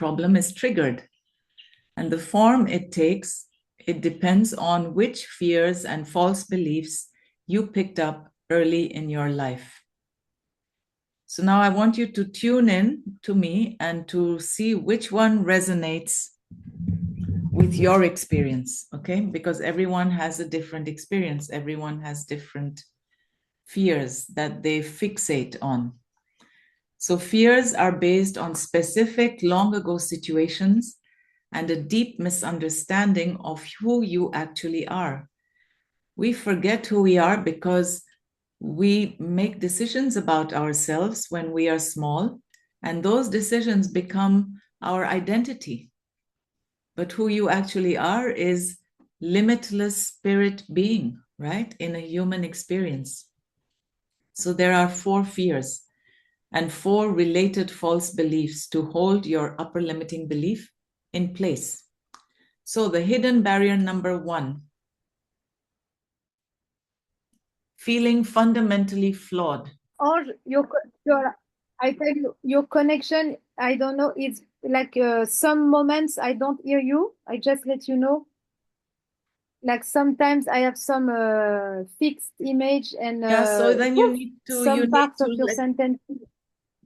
problem is triggered. And the form it takes, it depends on which fears and false beliefs you picked up early in your life. So now I want you to tune in to me and to see which one resonates with your experience, okay? Because everyone has a different experience. Everyone has different fears that they fixate on. So fears are based on specific long ago situations and a deep misunderstanding of who you actually are. We forget who we are because we make decisions about ourselves when we are small, and those decisions become our identity. But who you actually are is limitless spirit being, right? In a human experience. So there are 4 fears and 4 related false beliefs to hold your upper limiting belief in place. So the hidden barrier number 1, feeling fundamentally flawed. Or I tell you, your connection, I don't know, it's like some moments I don't hear you. I just let you know. Like sometimes I have some fixed image and Yeah, so then you poof, need to some parts of your sentence.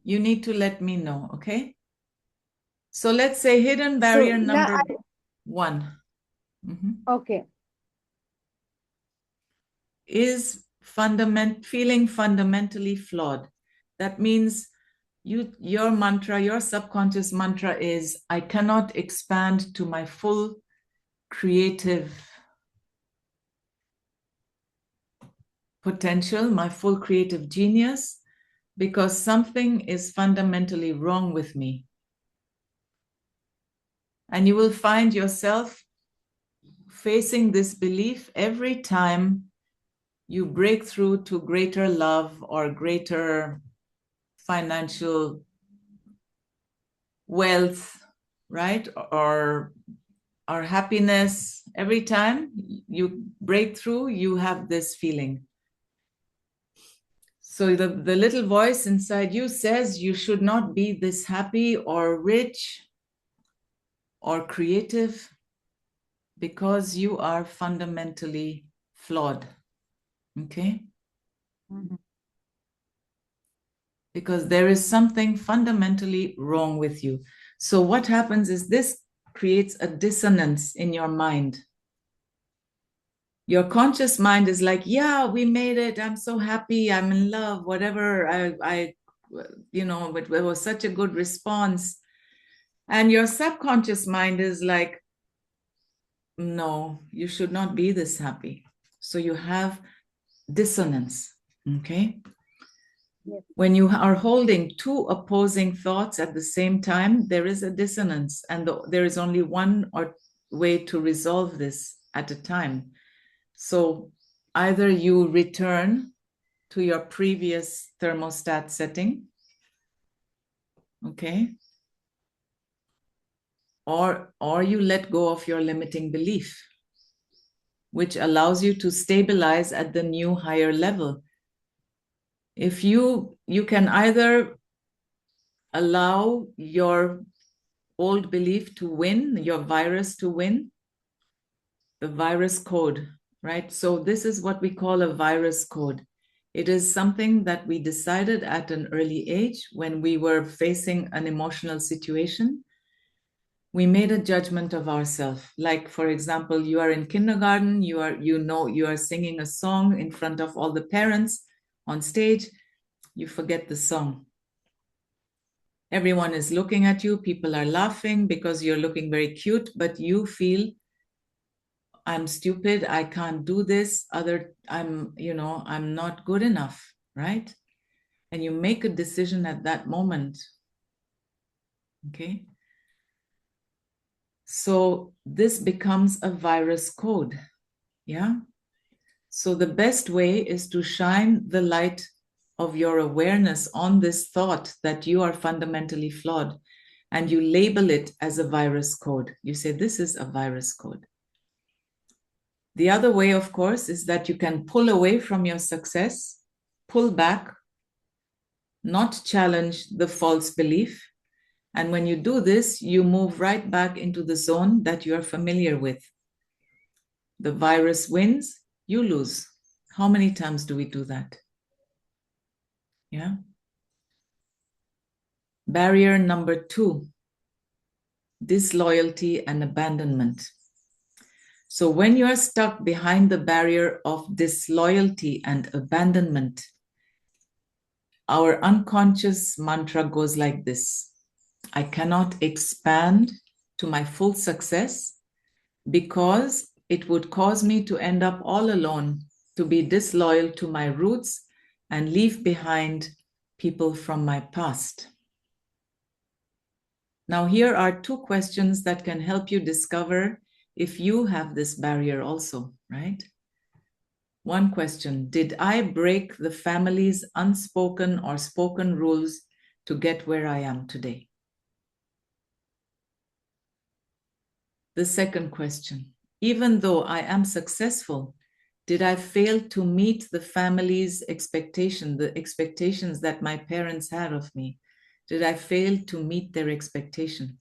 let me know, okay? So let's say hidden So barrier now number 1 okay. is feeling fundamentally flawed. That means your mantra, your subconscious mantra is, I cannot expand to my full creative potential, my full creative genius, because something is fundamentally wrong with me. And you will find yourself facing this belief every time you break through to greater love or greater financial wealth, right? Or happiness. Every time you break through, you have this feeling. So the little voice inside you says you should not be this happy or rich or creative because you are fundamentally flawed. Okay? Mhm. Because there is something fundamentally wrong with you. So what happens is this creates a dissonance in your mind. Your conscious mind is like, yeah, we made it. I'm so happy. I'm in love, whatever. It was such a good response. And your subconscious mind is like, no, you should not be this happy. So you have dissonance, okay? Yes. When you are holding 2 opposing thoughts at the same time, there is a dissonance, and there is only one way to resolve this at a time. So either you return to your previous thermostat setting, okay? Or you let go of your limiting belief, which allows you to stabilize at the new higher level. If you can either allow your old belief to win, your virus to win, the virus code, right? So this is what we call a virus code. It is something that we decided at an early age when we were facing an emotional situation. We made a judgment of ourselves. Like, for example, you are in kindergarten, you are singing a song in front of all the parents on stage, you forget the song. Everyone is looking at you, people are laughing because you're looking very cute, but you feel, I'm stupid, I can't do this, I'm not good enough, right? And you make a decision at that moment. Okay? So this becomes a virus code. Yeah? So the best way is to shine the light of your awareness on this thought that you are fundamentally flawed, and you label it as a virus code. You say, this is a virus code. The other way, of course, is that you can pull away from your success, pull back, not challenge the false belief, And when you do this, you move right back into the zone that you're familiar with. The virus wins, you lose. How many times do we do that? Yeah. Barrier number 2, disloyalty and abandonment. So when you're stuck behind the barrier of disloyalty and abandonment, our unconscious mantra goes like this: I cannot expand to my full success because it would cause me to end up all alone, to be disloyal to my roots and leave behind people from my past. Now, here are 2 questions that can help you discover if you have this barrier also, right? 1 question: did I break the family's unspoken or spoken rules to get where I am today? The second question: even though I am successful, did I fail to meet the family's expectation, the expectations that my parents had of me? Did I fail to meet their expectation?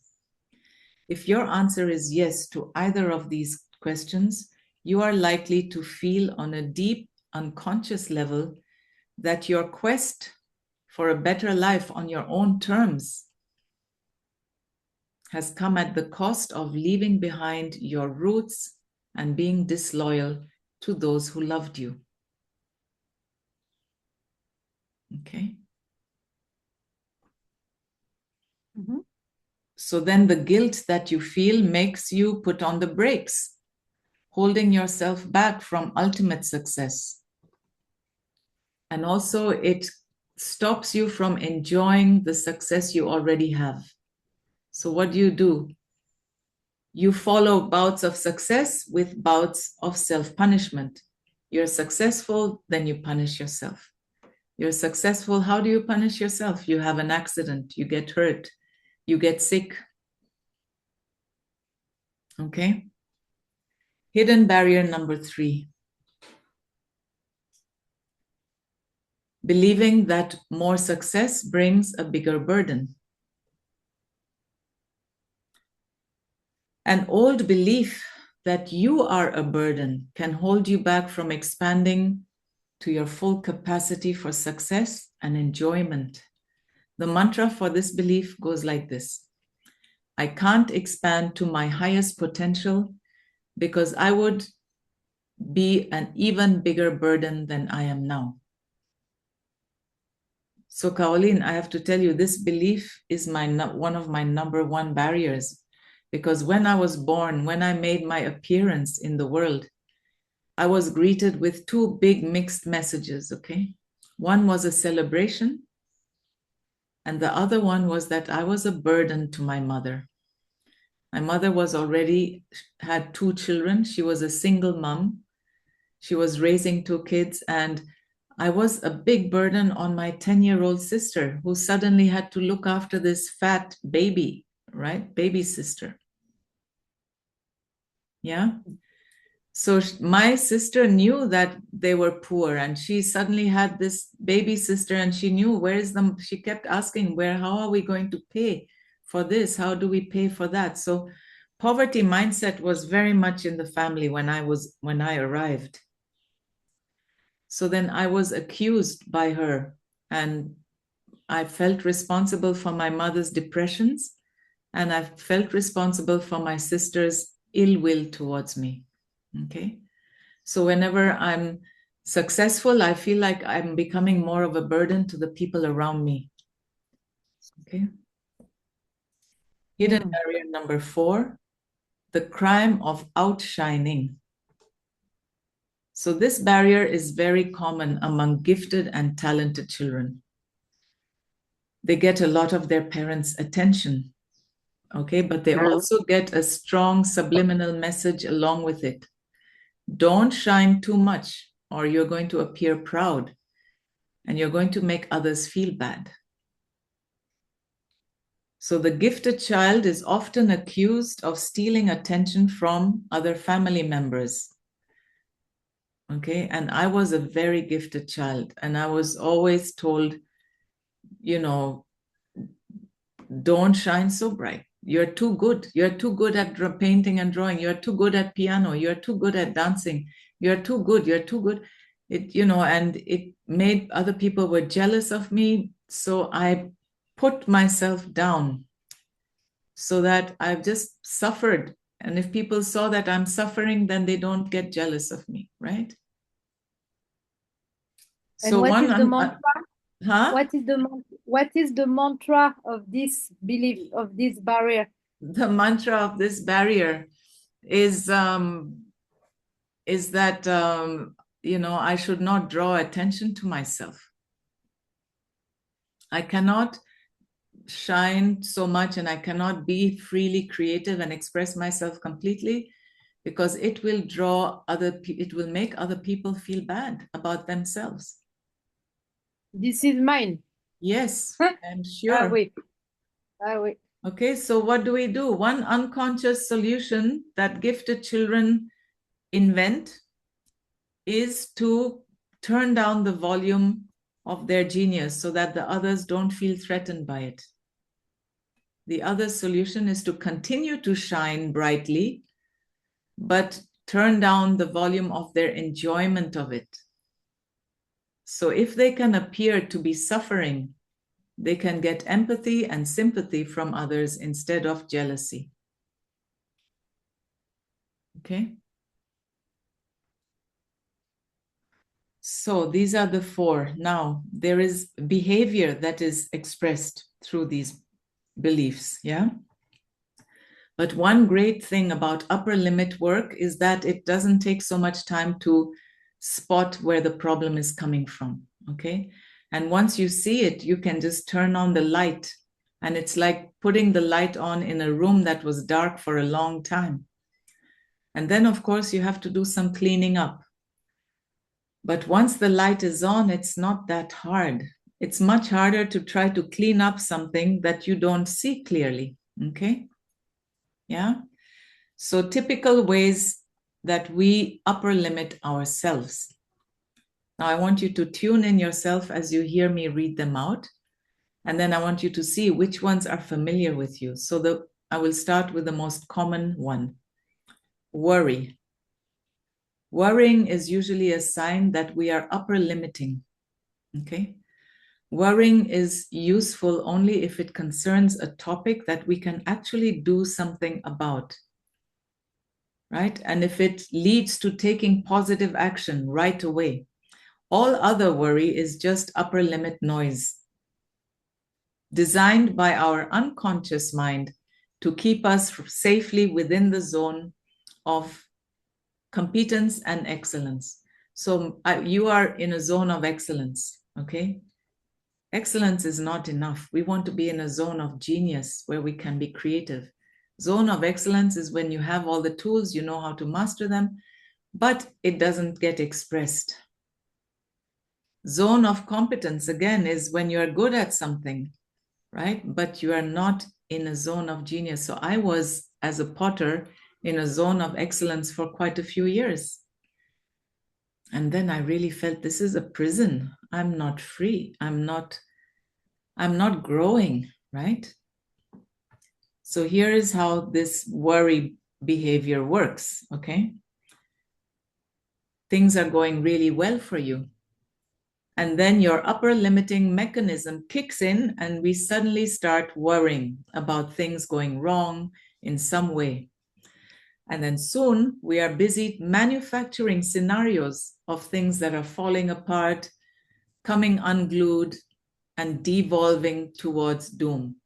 If your answer is yes to either of these questions, you are likely to feel on a deep, unconscious level that your quest for a better life on your own terms has come at the cost of leaving behind your roots and being disloyal to those who loved you. Okay? Mm-hmm. So then the guilt that you feel makes you put on the brakes, holding yourself back from ultimate success. And also it stops you from enjoying the success you already have. So what do? You follow bouts of success with bouts of self-punishment. You're successful, then you punish yourself. You're successful, how do you punish yourself? You have an accident, you get hurt, you get sick. Okay? Hidden barrier number 3. Believing that more success brings a bigger burden. An old belief that you are a burden can hold you back from expanding to your full capacity for success and enjoyment. The mantra for this belief goes like this: I can't expand to my highest potential because I would be an even bigger burden than I am now. So, Caroline, I have to tell you, this belief is one of my number 1 barriers, because when I was born, when I made my appearance in the world, I was greeted with 2 big mixed messages, okay? One was a celebration, and the other one was that I was a burden to my mother. My mother had 2 children. She was a single mom. She was raising 2 kids, and I was a big burden on my 10-year-old sister, who suddenly had to look after this fat baby, right? Baby sister. Yeah. So my sister knew that they were poor, and she suddenly had this baby sister, and she knew she kept asking, how are we going to pay for this? How do we pay for that? So poverty mindset was very much in the family when I arrived. So then I was accused by her, and I felt responsible for my mother's depressions, and I felt responsible for my sister's ill will towards me. Okay. So whenever I'm successful, I feel like I'm becoming more of a burden to the people around me. Okay. Hidden barrier number 4, the crime of outshining. So this barrier is very common among gifted and talented children. They get a lot of their parents' attention, okay? But they also get a strong subliminal message along with it. Don't shine too much, or you're going to appear proud, and you're going to make others feel bad. So the gifted child is often accused of stealing attention from other family members. Okay, and I was a very gifted child, and I was always told, don't shine so bright. You're too good. You're too good at painting and drawing. You're too good at piano. You're too good at dancing. You're too good. You're too good. And it made other people were jealous of me. So I put myself down so that I've just suffered. And if people saw that I'm suffering, then they don't get jealous of me, right? And So what one, is the mantra? huh? What is the mantra of this belief, of this barrier? The mantra of this barrier is that I should not draw attention to myself. I cannot shine so much and I cannot be freely creative and express myself completely because it will make other people feel bad about themselves. This is mine. Yes, I'm Ah, sure. oui. Ah, oui. Okay, so what do we do? One unconscious solution that gifted children invent is to turn down the volume of their genius so that the others don't feel threatened by it. The other solution is to continue to shine brightly, but turn down the volume of their enjoyment of it. So if they can appear to be suffering, they can get empathy and sympathy from others instead of jealousy. Okay? So these are the four. Now, there is behavior that is expressed through these beliefs, yeah? But one great thing about upper limit work is that it doesn't take so much time to spot where the problem is coming from, okay? And once you see it, you can just turn on the light. And it's like putting the light on in a room that was dark for a long time. And then, of course, you have to do some cleaning up. But once the light is on, it's not that hard. It's much harder to try to clean up something that you don't see clearly, okay? Yeah? So typical ways that we upper limit ourselves. Now I want you to tune in yourself as you hear me read them out. And then I want you to see which ones are familiar with you. So I will start with the most common one. Worry. Worrying is usually a sign that we are upper limiting. Okay? Worrying is useful only if it concerns a topic that we can actually do something about. Right? And if it leads to taking positive action right away. All other worry is just upper limit noise, designed by our unconscious mind to keep us safely within the zone of competence and excellence. So you are in a zone of excellence, okay? Excellence is not enough. We want to be in a zone of genius where we can be creative. Zone of excellence is when you have all the tools, you know how to master them, but it doesn't get expressed. Zone of competence, again, is when you're good at something, right? But you are not in a zone of genius. So I was, as a potter, in a zone of excellence for quite a few years. And then I really felt this is a prison. I'm not free. I'm not growing, right? So here is how this worry behavior works, okay? Things are going really well for you. And then your upper limiting mechanism kicks in and we suddenly start worrying about things going wrong in some way. And then soon we are busy manufacturing scenarios of things that are falling apart, coming unglued, and devolving towards doom.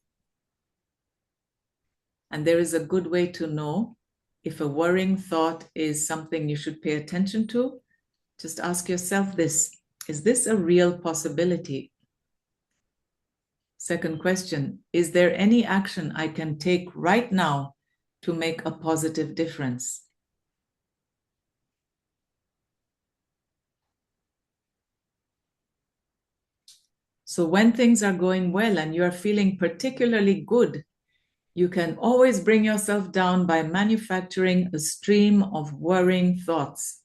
And there is a good way to know if a worrying thought is something you should pay attention to. Just ask yourself this: is this a real possibility? Second question, is there any action I can take right now to make a positive difference? So when things are going well and you're feeling particularly good, you can always bring yourself down by manufacturing a stream of worrying thoughts.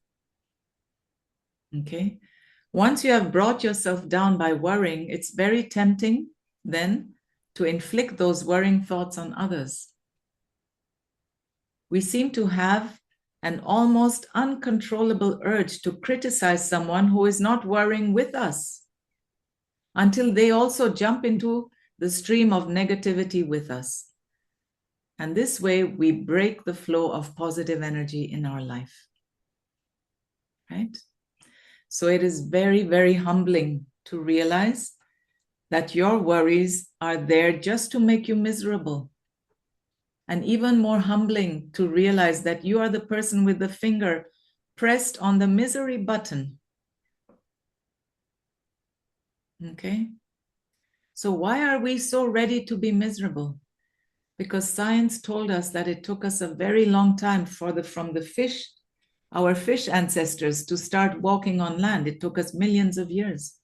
Okay? Once you have brought yourself down by worrying, it's very tempting then to inflict those worrying thoughts on others. We seem to have an almost uncontrollable urge to criticize someone who is not worrying with us until they also jump into the stream of negativity with us. And this way, we break the flow of positive energy in our life. Right? So it is very, very humbling to realize that your worries are there just to make you miserable. And even more humbling to realize that you are the person with the finger pressed on the misery button. Okay? So why are we so ready to be miserable? Because science told us that it took us a very long time from the fish, our fish ancestors, to start walking on land. It took us millions of years.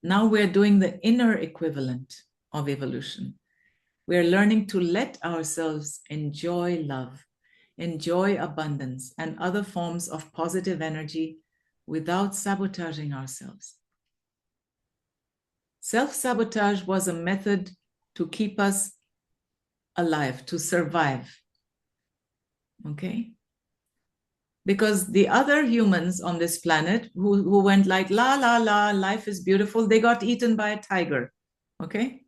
Now we're doing the inner equivalent of evolution. We're learning to let ourselves enjoy love, enjoy abundance, and other forms of positive energy without sabotaging ourselves. Self-sabotage was a method to keep us alive, to survive. Okay? Because the other humans on this planet who went like, la, la, la, life is beautiful, they got eaten by a tiger. Okay?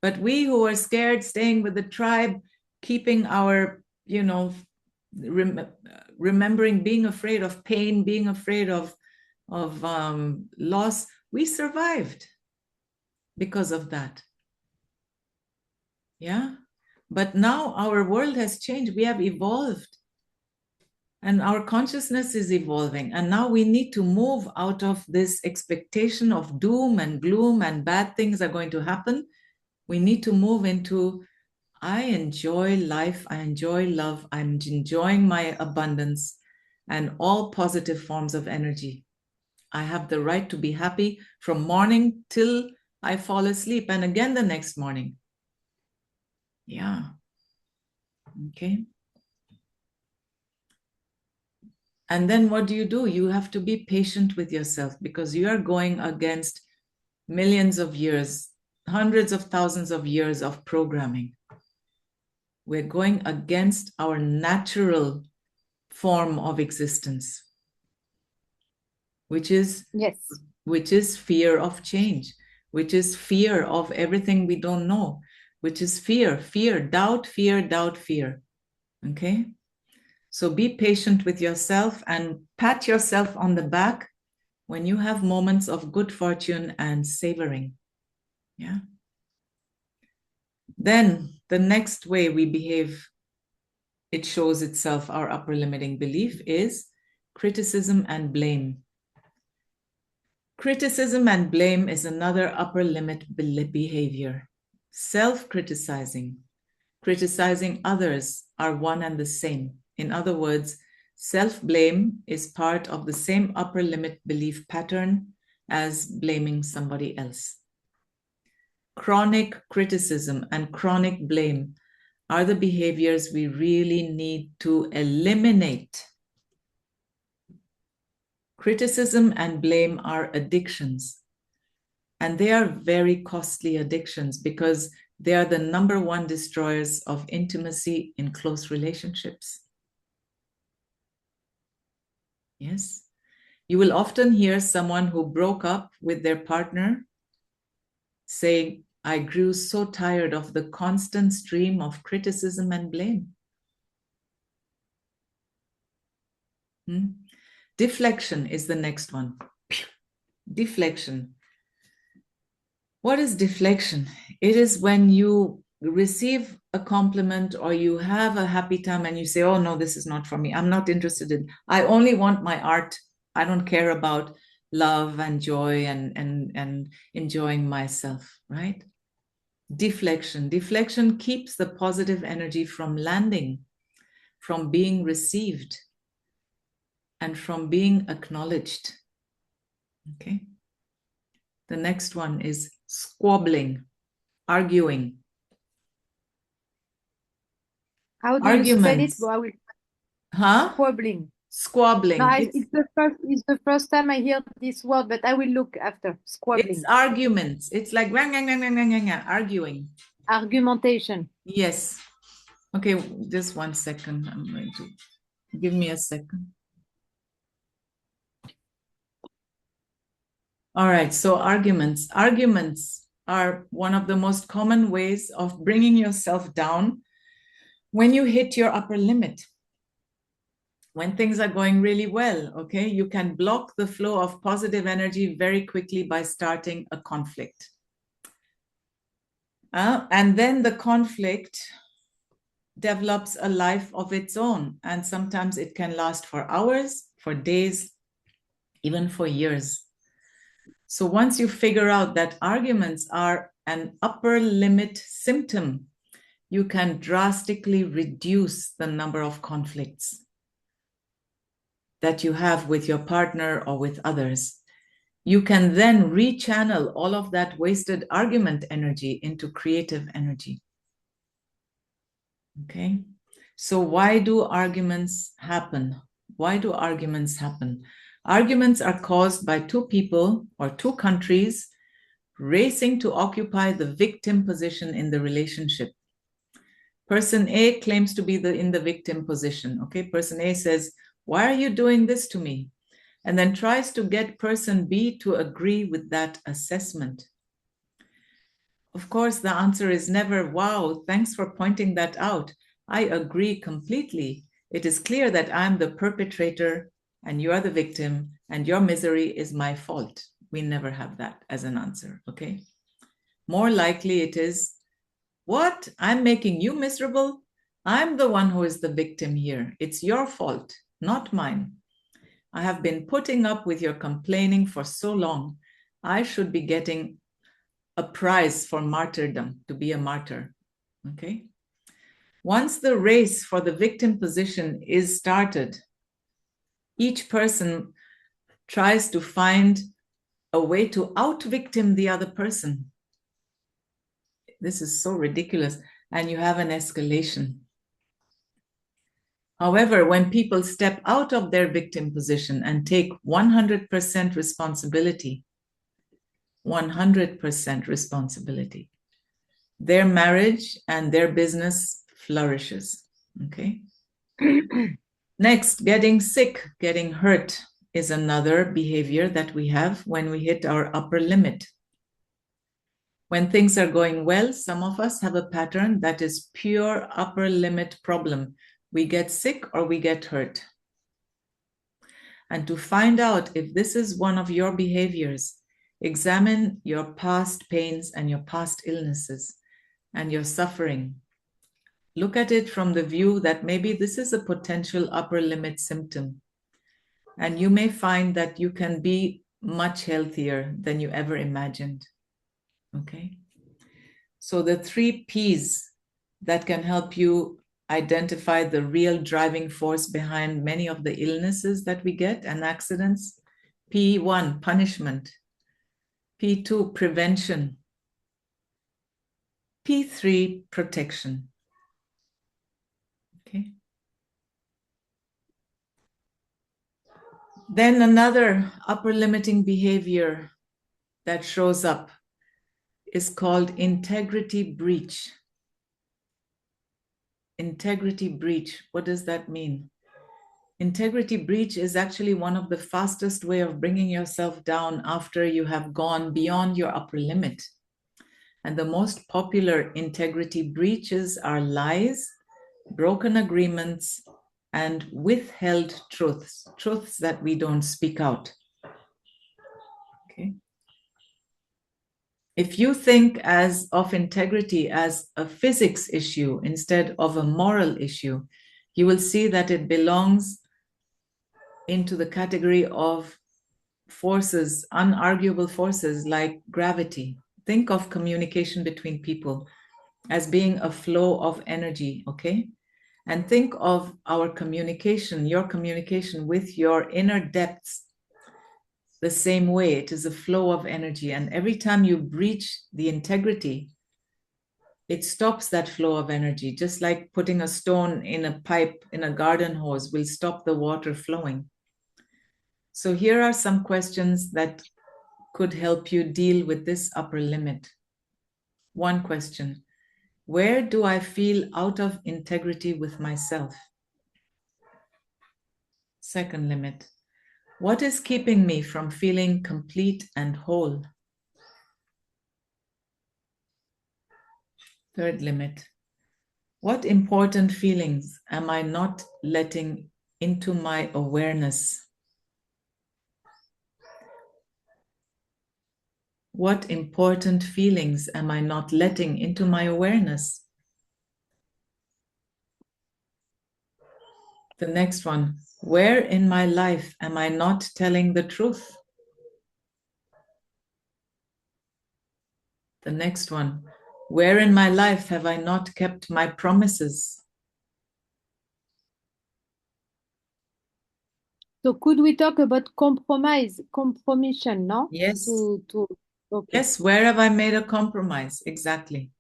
But we who are scared, staying with the tribe, keeping our, remembering, being afraid of pain, being afraid of loss, we survived because of that. Yeah. But now our world has changed. We have evolved. And our consciousness is evolving. And now we need to move out of this expectation of doom and gloom and bad things are going to happen. We need to move into, I enjoy life, I enjoy love, I'm enjoying my abundance and all positive forms of energy. I have the right to be happy from morning till I fall asleep and again the next morning. Yeah. Okay. And then what do? You have to be patient with yourself because you are going against millions of years, hundreds of thousands of years of programming. We're going against our natural form of existence, which is fear of change, which is fear of everything we don't know, which is fear, doubt, fear. Okay? So be patient with yourself and pat yourself on the back when you have moments of good fortune and savoring. Yeah. Then the next way we behave, it shows itself, our upper limiting belief, is criticism and blame. Criticism and blame is another upper limit behavior. Self-criticizing, criticizing others are one and the same. In other words, self-blame is part of the same upper limit belief pattern as blaming somebody else. Chronic criticism and chronic blame are the behaviors we really need to eliminate. Criticism and blame are addictions, and they are very costly addictions because they are the number one destroyers of intimacy in close relationships. Yes. You will often hear someone who broke up with their partner saying, I grew so tired of the constant stream of criticism and blame. Deflection is the next one. Deflection. What is deflection? It is when you receive a compliment or you have a happy time and you say, oh no, this is not for me. I'm not interested in, I only want my art. I don't care about love and joy and enjoying myself, right? Deflection. Deflection keeps the positive energy from landing, from being received, and from being acknowledged. Okay. The next one is squabbling, arguing. How do you spell it? Huh? Squabbling. Squabbling. No, it's the first time I hear this word, but I will look after. It's Squabbling. arguments. It's like arguing. Argumentation. Yes. Okay, just 1 second. I'm going to give me a second. All right, so arguments. Arguments are one of the most common ways of bringing yourself down when you hit your upper limit. When things are going really well, okay, you can block the flow of positive energy very quickly by starting a conflict. And then the conflict develops a life of its own. And sometimes it can last for hours, for days, even for years. So once you figure out that arguments are an upper limit symptom, you can drastically reduce the number of conflicts that you have with your partner or with others. You can then rechannel all of that wasted argument energy into creative energy. Okay, so why do arguments happen? Why do arguments happen? Arguments are caused by two people or two countries racing to occupy the victim position in the relationship. Person A claims to be in the victim position. Okay, person A says, "Why are you doing this to me?" And then tries to get person B to agree with that assessment. Of course, the answer is never, "Wow, thanks for pointing that out. I agree completely. It is clear that I'm the perpetrator and you are the victim and your misery is my fault." We never have that as an answer, okay? More likely it is, "What? I'm making you miserable? I'm the one who is the victim here. It's your fault, not mine. I have been putting up with your complaining for so long. I should be getting a prize for martyrdom, to be a martyr." Okay? Once the race for the victim position is started, each person tries to find a way to out-victim the other person. This is so ridiculous, and you have an escalation. However, when people step out of their victim position and take 100% responsibility, 100% responsibility, their marriage and their business flourishes, okay? Next, getting sick, getting hurt is another behavior that we have when we hit our upper limit. When things are going well, some of us have a pattern that is pure upper limit problem. We get sick or we get hurt. And to find out if this is one of your behaviors, examine your past pains and your past illnesses and your suffering. Look at it from the view that maybe this is a potential upper limit symptom. And you may find that you can be much healthier than you ever imagined. Okay? So the 3 P's that can help you identify the real driving force behind many of the illnesses that we get and accidents. P1, punishment. P2, prevention. P3, protection. Okay. Then another upper limiting behavior that shows up is called integrity breach. Integrity breach, what does that mean? Integrity breach is actually one of the fastest way of bringing yourself down after you have gone beyond your upper limit. And the most popular integrity breaches are lies, broken agreements, and withheld truths, truths that we don't speak out. Okay. If you think of integrity as a physics issue instead of a moral issue, you will see that it belongs into the category of forces, unarguable forces like gravity. Think of communication between people as being a flow of energy, okay? And think of our communication, your communication with your inner depths the same way. It is a flow of energy. And every time you breach the integrity it stops that flow of energy, just like putting a stone in a pipe in a garden hose will stop the water flowing. So here are some questions that could help you deal with this upper limit. One question: where do I feel out of integrity with myself? Second limit: what is keeping me from feeling complete and whole? Third limit: what important feelings am I not letting into my awareness? What important feelings am I not letting into my awareness? The next one: where in my life am I not telling the truth? The next one: where in my life have I not kept my promises? So could we talk about compromission, no? Yes. Okay. Yes, where have I made a compromise? Exactly.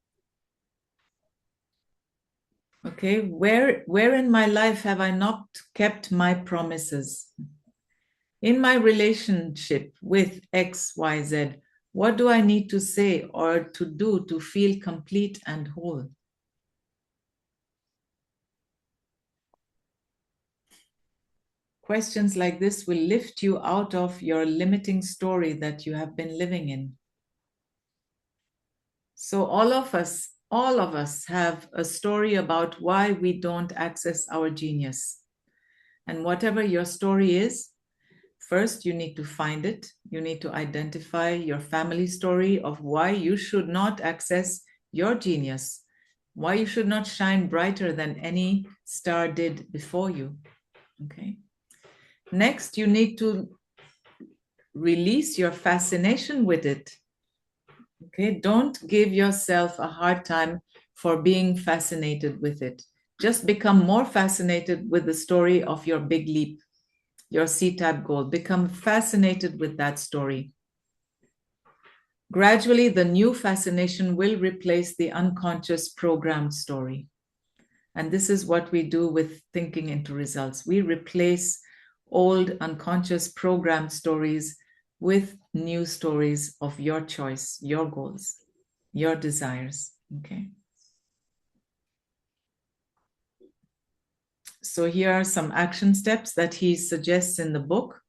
Okay, where in my life have I not kept my promises? In my relationship with XYZ, what do I need to say or to do to feel complete and whole? Questions like this will lift you out of your limiting story that you have been living in. So all of us have a story about why we don't access our genius. And whatever your story is, first you need to find it. You need to identify your family story of why you should not access your genius, why you should not shine brighter than any star did before you. Okay. Next, you need to release your fascination with it. Okay, don't give yourself a hard time for being fascinated with it. Just become more fascinated with the story of your big leap, your C-type goal. Become fascinated with that story. Gradually, the new fascination will replace the unconscious programmed story. And this is what we do with thinking into results. We replace old unconscious programmed stories with new stories of your choice, your goals, your desires. Okay. So here are some action steps that he suggests in the book.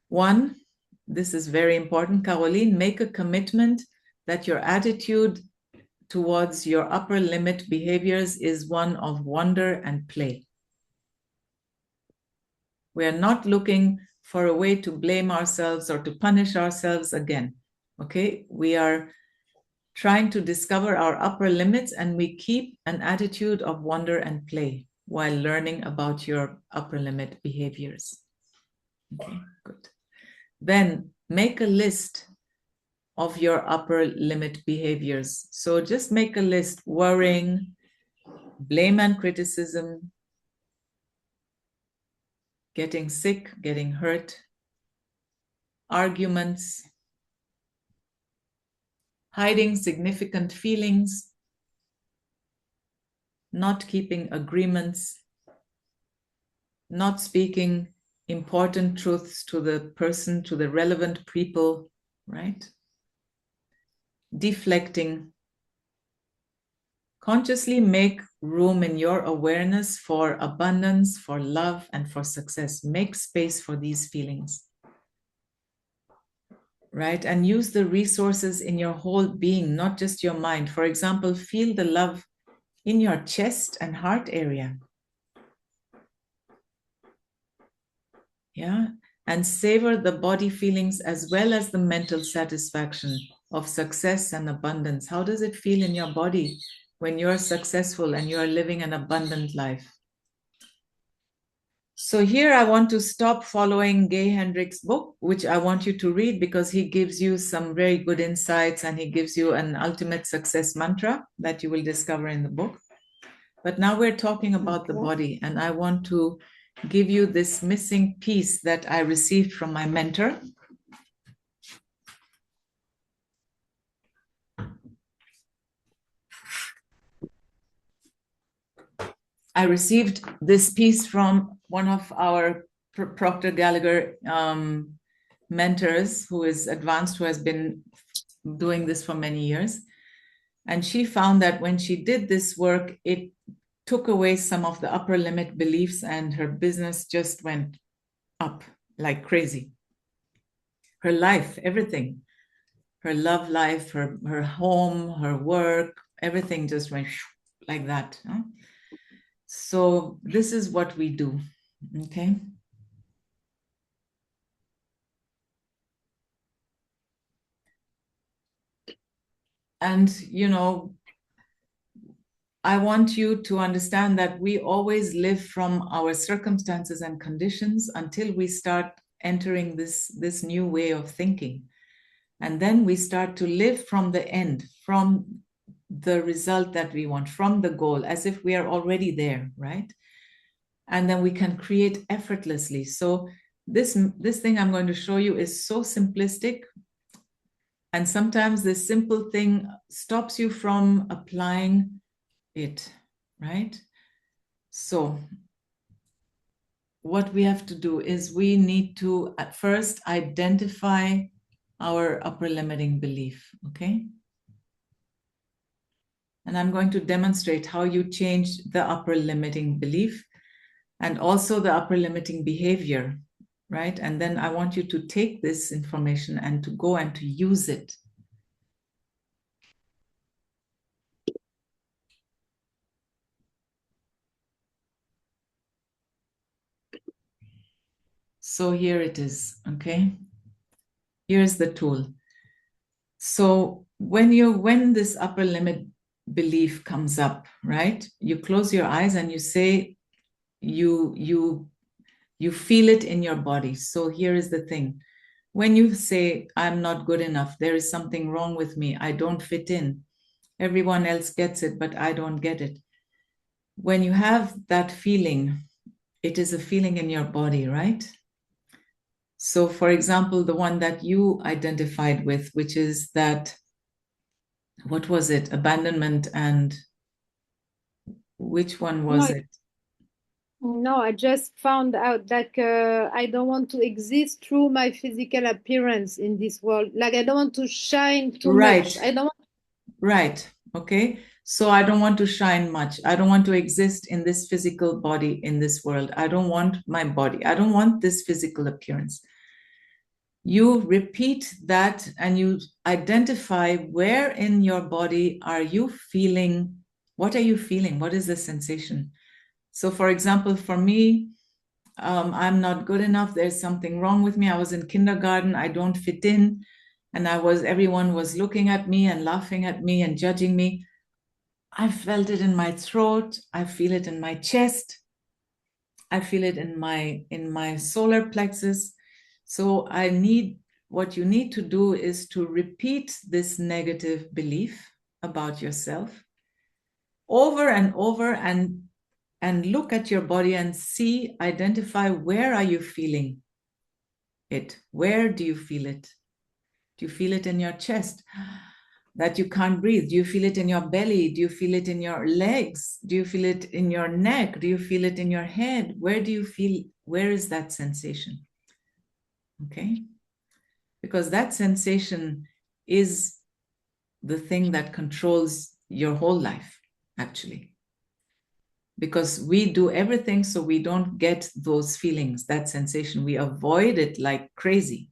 One, this is very important, Caroline, make a commitment that your attitude towards your upper limit behaviors is one of wonder and play. We are not looking for a way to blame ourselves or to punish ourselves again. Okay, we are trying to discover our upper limits, and we keep an attitude of wonder and play while learning about your upper limit behaviors. Okay, good. Then make a list of your upper limit behaviors. So just make a list: worrying, blame and criticism, getting sick, getting hurt, arguments, hiding significant feelings, not keeping agreements, not speaking important truths to the person, to the relevant people, right? Deflecting. Consciously make room in your awareness for abundance, for love, and for success. Make space for these feelings, right? And use the resources in your whole being, not just your mind. For example, feel the love in your chest and heart area. Yeah. And savor the body feelings as well as the mental satisfaction of success and abundance. How does it feel in your body when you're successful and you're living an abundant life? So here I want to stop following Gay Henrick's book, which I want you to read because he gives you some very good insights and he gives you an ultimate success mantra that you will discover in the book. But now we're talking about the body, and I want to give you this missing piece that I received from my mentor. I received this piece from one of our Proctor Gallagher mentors, who is advanced, who has been doing this for many years. And she found that when she did this work, it took away some of the upper limit beliefs, and her business just went up like crazy. Her life, everything, her love life, her home, her work, everything just went like that. Huh? So this is what we do, okay? And, you know, I want you to understand that we always live from our circumstances and conditions until we start entering this new way of thinking. And then we start to live from the end, from the result that we want, from the goal, as if we are already there, right? And then we can create effortlessly. So this thing I'm going to show you is so simplistic. And sometimes this simple thing stops you from applying it, right? So what we have to do is we need to at first identify our upper limiting belief, okay? And I'm going to demonstrate how you change the upper limiting belief and also the upper limiting behavior, right? And then I want you to take this information and to go and to use it. So here it is, okay? Here's the tool. So when this upper limit belief comes up, right? You close your eyes and you say, you feel it in your body. So here is the thing. When you say, I'm not good enough, there is something wrong with me, I don't fit in, everyone else gets it, but I don't get it. When you have that feeling, it is a feeling in your body, right? So, for example, the one that you identified with, which is that, what was it? Abandonment, and which one was No, it? no, I just found out that I don't want to exist through my physical appearance in this world. Like I don't want to shine too much. Right, I don't want. right. Okay. So I don't want to shine much. I don't want to exist in this physical body in this world. I don't want my body. I don't want this physical appearance. You repeat that and you identify where in your body are you feeling, what are you feeling? What is the sensation? So, for example, for me, I'm not good enough. There's something wrong with me. I was in kindergarten. I don't fit in. And everyone was looking at me and laughing at me and judging me. I felt it in my throat. I feel it in my chest. I feel it in my solar plexus. So what you need to do is to repeat this negative belief about yourself over and over, and look at your body and see, identify, where are you feeling it? Where do you feel it? Do you feel it in your chest that you can't breathe? Do you feel it in your belly? Do you feel it in your legs? Do you feel it in your neck? Do you feel it in your head? Where do you feel, where is that sensation? Okay? Because that sensation is the thing that controls your whole life, actually. Because we do everything so we don't get those feelings, that sensation. We avoid it like crazy.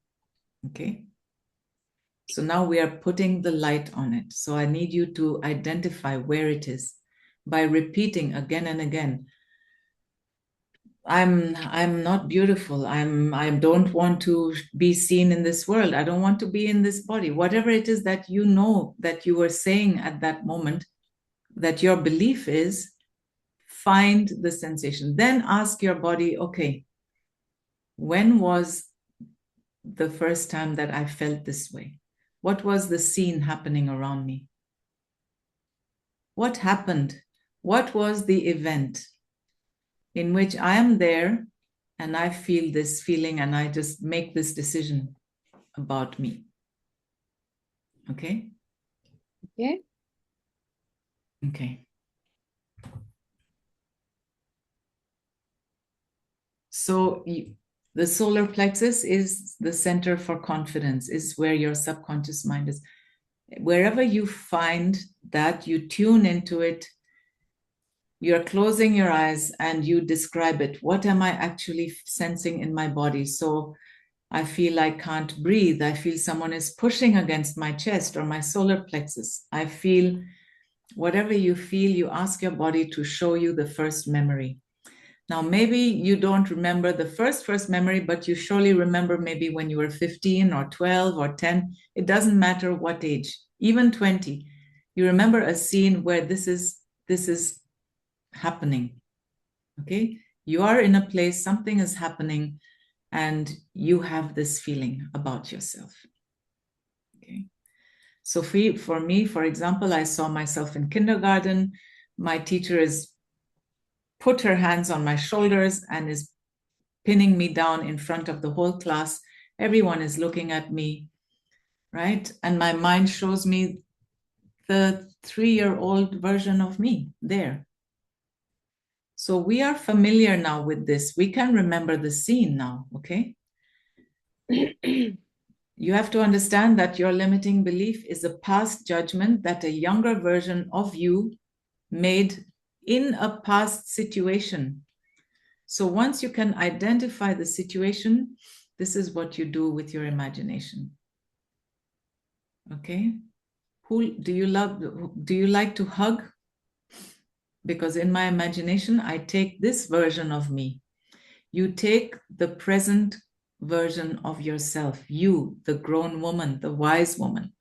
Okay? So now we are putting the light on it. So I need you to identify where it is by repeating again and again. I'm not beautiful. I don't want to be seen in this world. I don't want to be in this body. Whatever it is that you know that you were saying at that moment, that your belief is, find the sensation. Then ask your body, okay, when was the first time that I felt this way? What was the scene happening around me? What happened? What was the event in which I am there and I feel this feeling and I just make this decision about me? Okay? Okay. Okay. So the solar plexus is the center for confidence, is where your subconscious mind is. Wherever you find that, you tune into it. You're closing your eyes and you describe it. What am I actually sensing in my body? So I feel I can't breathe. I feel someone is pushing against my chest or my solar plexus. I feel whatever you feel, you ask your body to show you the first memory. Now, maybe you don't remember the first memory, but you surely remember maybe when you were 15 or 12 or 10. It doesn't matter what age, even 20. You remember a scene where this is happening. Okay? You are in a place, something is happening, and you have this feeling about yourself. Okay. So for me, for example, I saw myself in kindergarten. My teacher is put her hands on my shoulders and is pinning me down in front of the whole class. Everyone is looking at me, right? And my mind shows me the 3-year-old version of me there. So we are familiar now with this. We can remember the scene now, okay? You have to understand that your limiting belief is a past judgment that a younger version of you made in a past situation. So once you can identify the situation, this is what you do with your imagination. Okay? Who do you love? Do you like to hug? Because in my imagination, I take this version of me. You take the present version of yourself, you, the grown woman, the wise woman,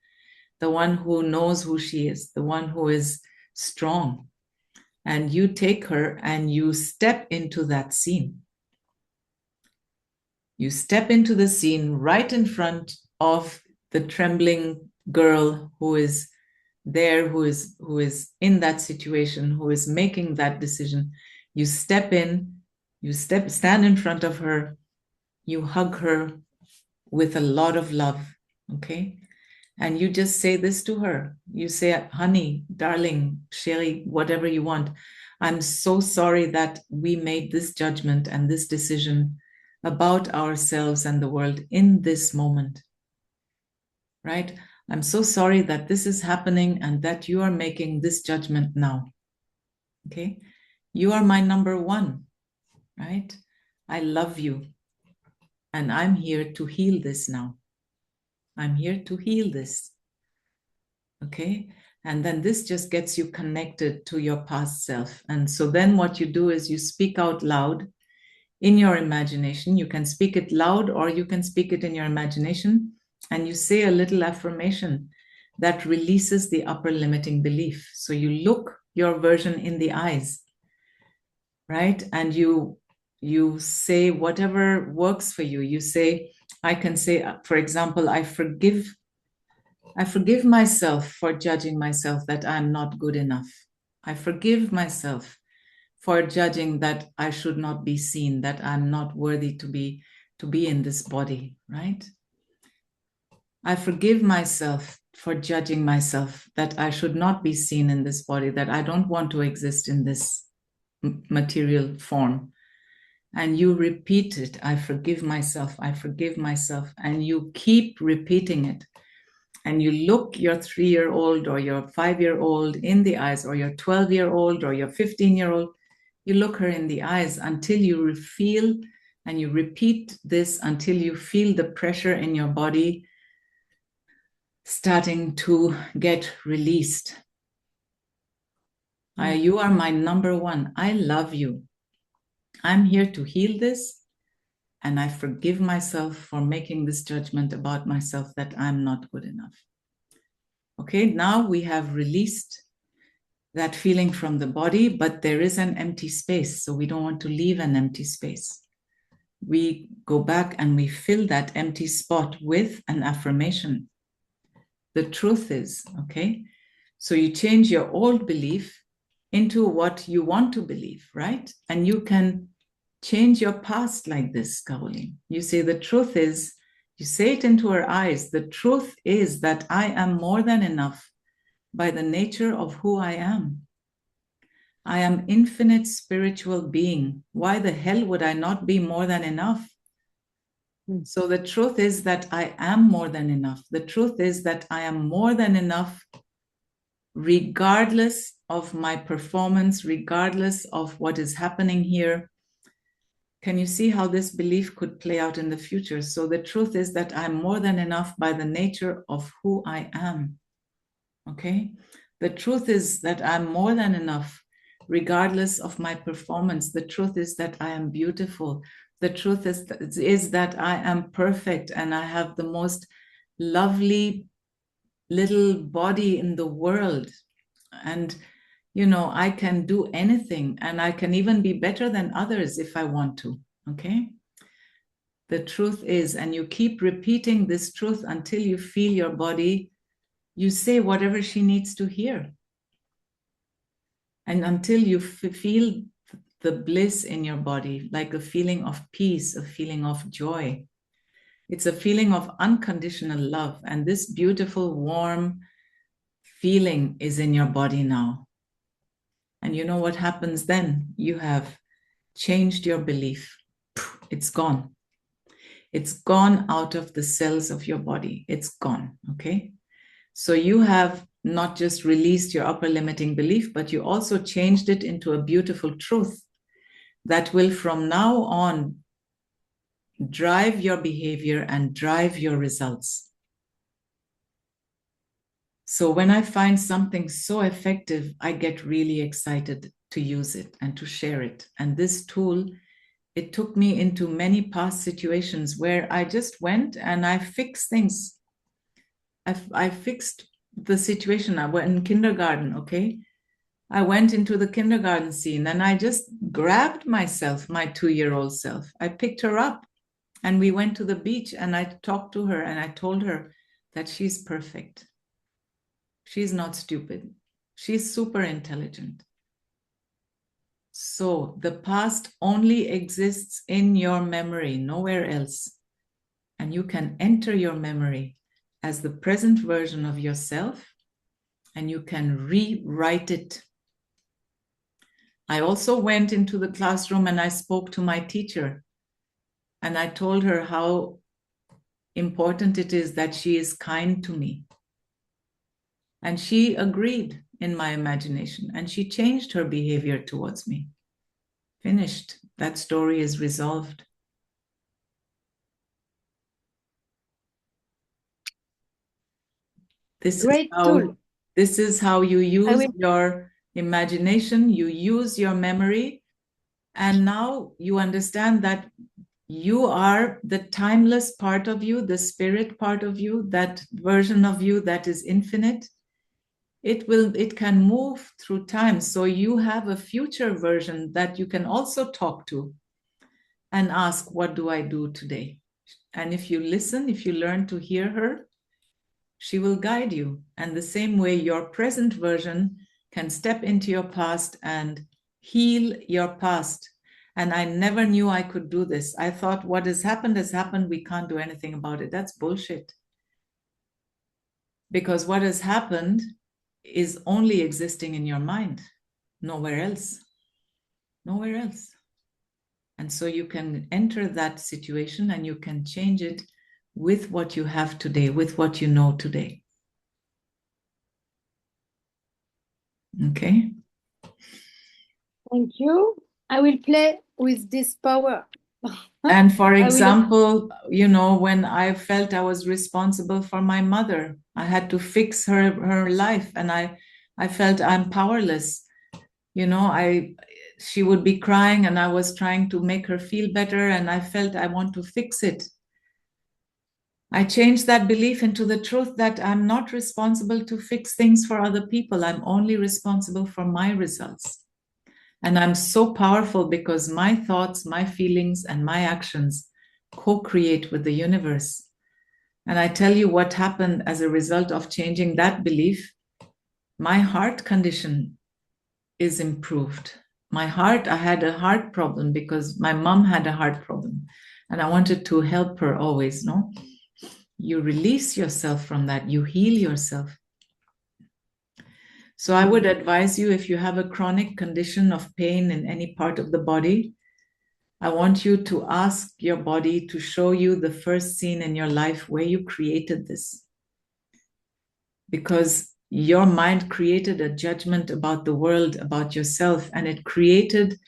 the one who knows who she is, the one who is strong. And you take her and you step into that scene. You step into the scene right in front of the trembling girl who is there, who is in that situation, who is making that decision. You step in, stand in front of her, you hug her with a lot of love, okay? And you just say this to her. You say, honey, darling, chérie, whatever you want. I'm so sorry that we made this judgment and this decision about ourselves and the world in this moment, right? I'm so sorry that this is happening and that you are making this judgment now, okay? You are my number one, right? I love you. And I'm here to heal this now. I'm here to heal this. Okay. And then this just gets you connected to your past self. And so then what you do is you speak out loud in your imagination. You can speak it loud or you can speak it in your imagination. And you say a little affirmation that releases the upper limiting belief. So you look your version in the eyes, right? And you say whatever works for you. You say, I can say, for example, I forgive myself for judging myself that I'm not good enough. I forgive myself for judging that I should not be seen, that I'm not worthy to be in this body, right? I forgive myself for judging myself that I should not be seen in this body, that I don't want to exist in this material form. And you repeat it, I forgive myself, and you keep repeating it. And you look your 3-year-old or your 5-year-old in the eyes, or your 12-year-old or your 15-year-old, you look her in the eyes until you feel, and you repeat this until you feel the pressure in your body starting to get released. You are my number one. I love you. I'm here to heal this. And I forgive myself for making this judgment about myself that I'm not good enough. Okay, now we have released that feeling from the body, but there is an empty space. So we don't want to leave an empty space. We go back and we fill that empty spot with an affirmation. The truth is, okay? So you change your old belief into what you want to believe, right? And you can change your past like this, Caroline. You say, the truth is, you say it into her eyes, the truth is that I am more than enough by the nature of who I am. I am infinite spiritual being. Why the hell would I not be more than enough? So the truth is that I am more than enough. The truth is that I am more than enough, regardless of my performance, regardless of what is happening here. Can you see how this belief could play out in the future? So the truth is that I'm more than enough by the nature of who I am. Okay? The truth is that I'm more than enough, regardless of my performance. The truth is that I am beautiful. The truth is that I am perfect and I have the most lovely little body in the world. And, I can do anything and I can even be better than others if I want to. Okay? The truth is, and you keep repeating this truth until you feel your body, you say whatever she needs to hear. And until you feel the bliss in your body, like a feeling of peace, a feeling of joy. It's a feeling of unconditional love. And this beautiful, warm feeling is in your body now. And you know what happens then? You have changed your belief. It's gone. It's gone out of the cells of your body. It's gone, okay? So you have not just released your upper limiting belief, but you also changed it into a beautiful truth that will from now on drive your behavior and drive your results. So when I find something so effective, I get really excited to use it and to share it. And this tool, it took me into many past situations where I just went and I fixed things. I fixed the situation. I went in kindergarten, okay? I went into the kindergarten scene and I just grabbed myself, my 2-year-old self. I picked her up and we went to the beach and I talked to her and I told her that she's perfect. She's not stupid. She's super intelligent. So the past only exists in your memory, nowhere else. And you can enter your memory as the present version of yourself and you can rewrite it. I also went into the classroom and I spoke to my teacher and I told her how important it is that she is kind to me. And she agreed in my imagination and she changed her behavior towards me. Finished. That story is resolved. Great tool. This is how you use your imagination, you use your memory, and now you understand that you are the timeless part of you, the spirit part of you, that version of you that is infinite. It can move through time. So you have a future version that you can also talk to and ask, what do I do today? And if you listen, if you learn to hear her, she will guide you. And the same way your present version can step into your past and heal your past. And I never knew I could do this. I thought what has happened. We can't do anything about it. That's bullshit. Because what has happened is only existing in your mind, nowhere else. Nowhere else. And so you can enter that situation and you can change it with what you have today, with what you know today. Okay? Thank you. I will play with this power. And for example, when I felt I was responsible for my mother, I had to fix her life and I felt I'm powerless. She would be crying and I was trying to make her feel better and I felt I want to fix it. I changed that belief into the truth that I'm not responsible to fix things for other people. I'm only responsible for my results. And I'm so powerful because my thoughts, my feelings, and my actions co-create with the universe. And I tell you what happened as a result of changing that belief. My heart condition is improved. I had a heart problem because my mom had a heart problem. And I wanted to help her always, no? You release yourself from that. You heal yourself. So I would advise you, if you have a chronic condition of pain in any part of the body, I want you to ask your body to show you the first scene in your life where you created this. Because your mind created a judgment about the world, about yourself, and it created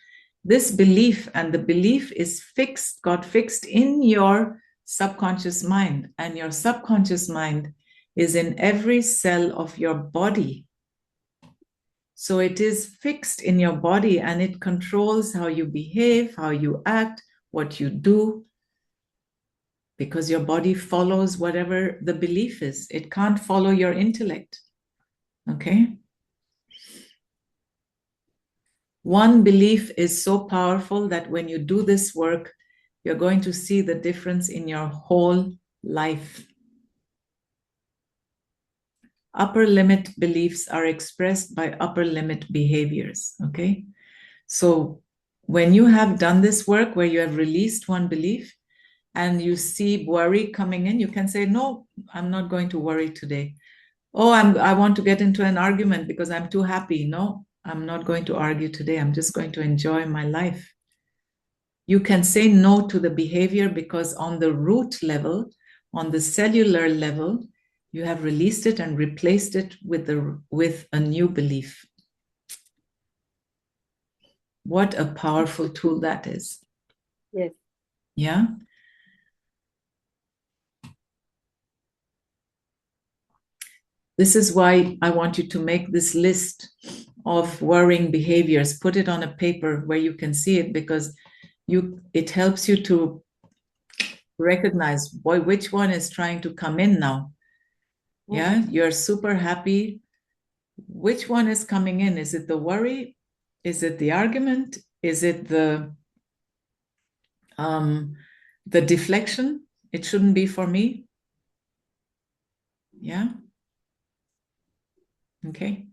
this belief, and the belief is fixed, got fixed in your subconscious mind, and your subconscious mind is in every cell of your body. So it is fixed in your body, and it controls how you behave, how you act, what you do, because your body follows whatever the belief is. It can't follow your intellect. Okay? One belief is so powerful that when you do this work, you're going to see the difference in your whole life. Upper limit beliefs are expressed by upper limit behaviors, okay? So when you have done this work where you have released one belief and you see worry coming in, you can say, no, I'm not going to worry today. Oh, I want to get into an argument because I'm too happy. No, I'm not going to argue today. I'm just going to enjoy my life. You can say no to the behavior because on the root level, on the cellular level, you have released it and replaced it with a new belief. What a powerful tool that is. Yes. Yeah. This is why I want you to make this list of worrying behaviors, put it on a paper where you can see it, because it helps you to recognize, boy, which one is trying to come in now. Yeah, you're super happy. Which one is coming in? Is it the worry? Is it the argument? Is it the deflection? It shouldn't be for me. Yeah. Okay.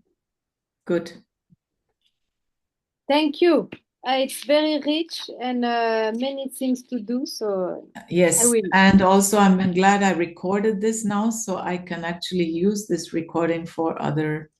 Good. Thank you. It's very rich and many things to do. So yes, I will. And also I'm glad I recorded this now, so I can actually use this recording for other